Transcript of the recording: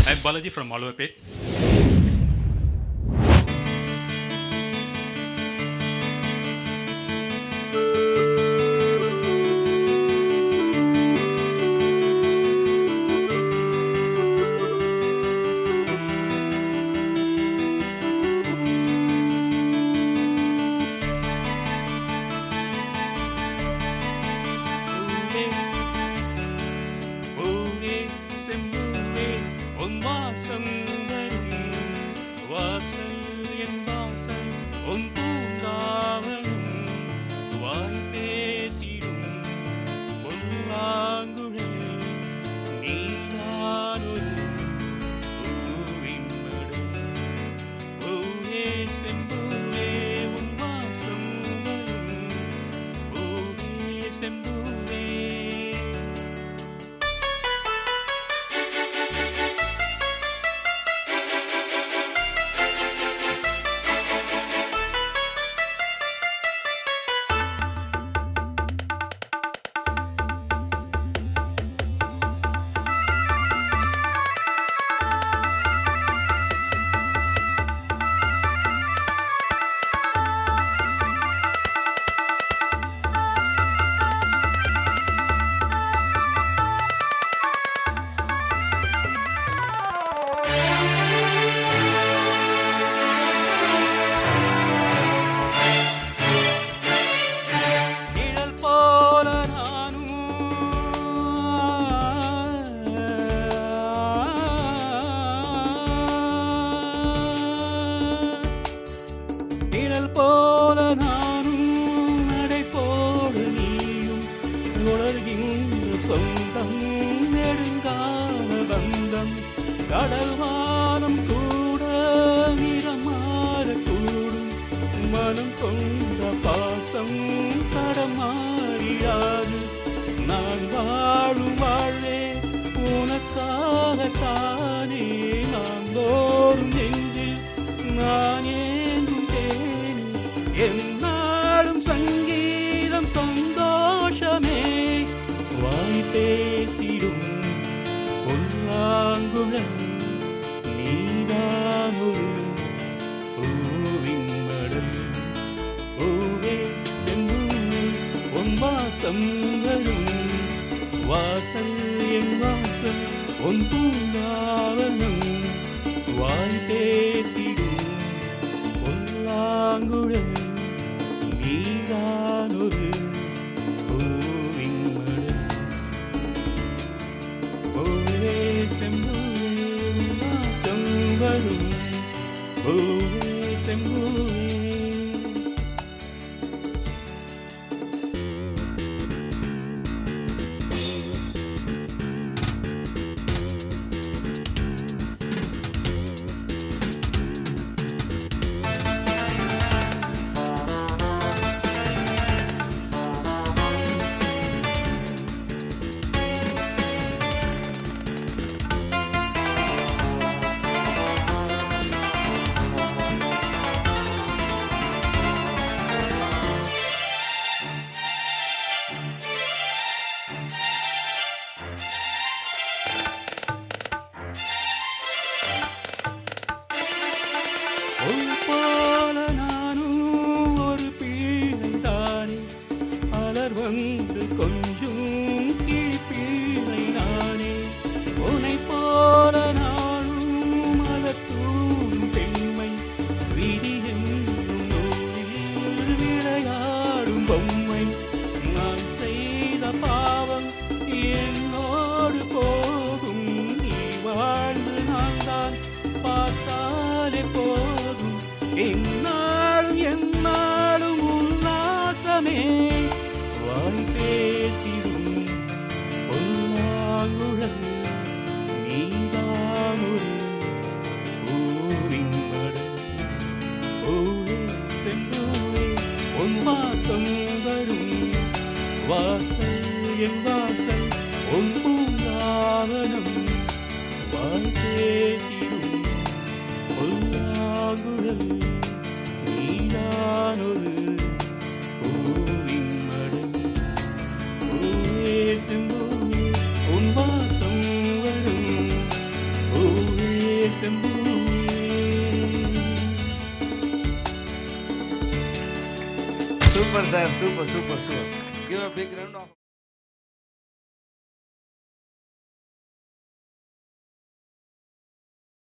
I'm Balaji from Malwapet. பூவே செம்பூவே உன் வாசம் வரும் வாசல் என் வாசல் உன் பூங்காவன் வாய் பேசிடும் பொல்லாங்குழல் நீயானொரு பூவின் மடல் பூவே செம்பூவே உன் வாசம் வரும் பூவே செம்பூவே. நிழல் போல நானும் நடை போட நீயும் உணர்கின்ற சொந்தம் நெடுங்கால பந்தம் கடல் வானம் கூட நிறம் மாறக்கூடும் மனம் கொண்ட பாசம் தடமாறியாது நான் வாழும் வாழ்வே உனக்காகத்தானே நான் தோறும் நெஞ்சில் நான் என்னாலும் சங்கீதம் சந்தோஷமே வாய் பேசிடும் பொல்லாங்குழல் நீதானொரு பூவின் மடல் பூவே செம்பூவே உன் வாசம் வரும் வாசல் என் வாசல் உன் பூங்காவனம் வாய் பேசிடும் பொல்லாங்குழல் நீதானொரு பூவின் மடல் பூவே செம்பூவே வாசம் வரும் பூவே செம்பூவே. Super, sir. Super. Give a big round of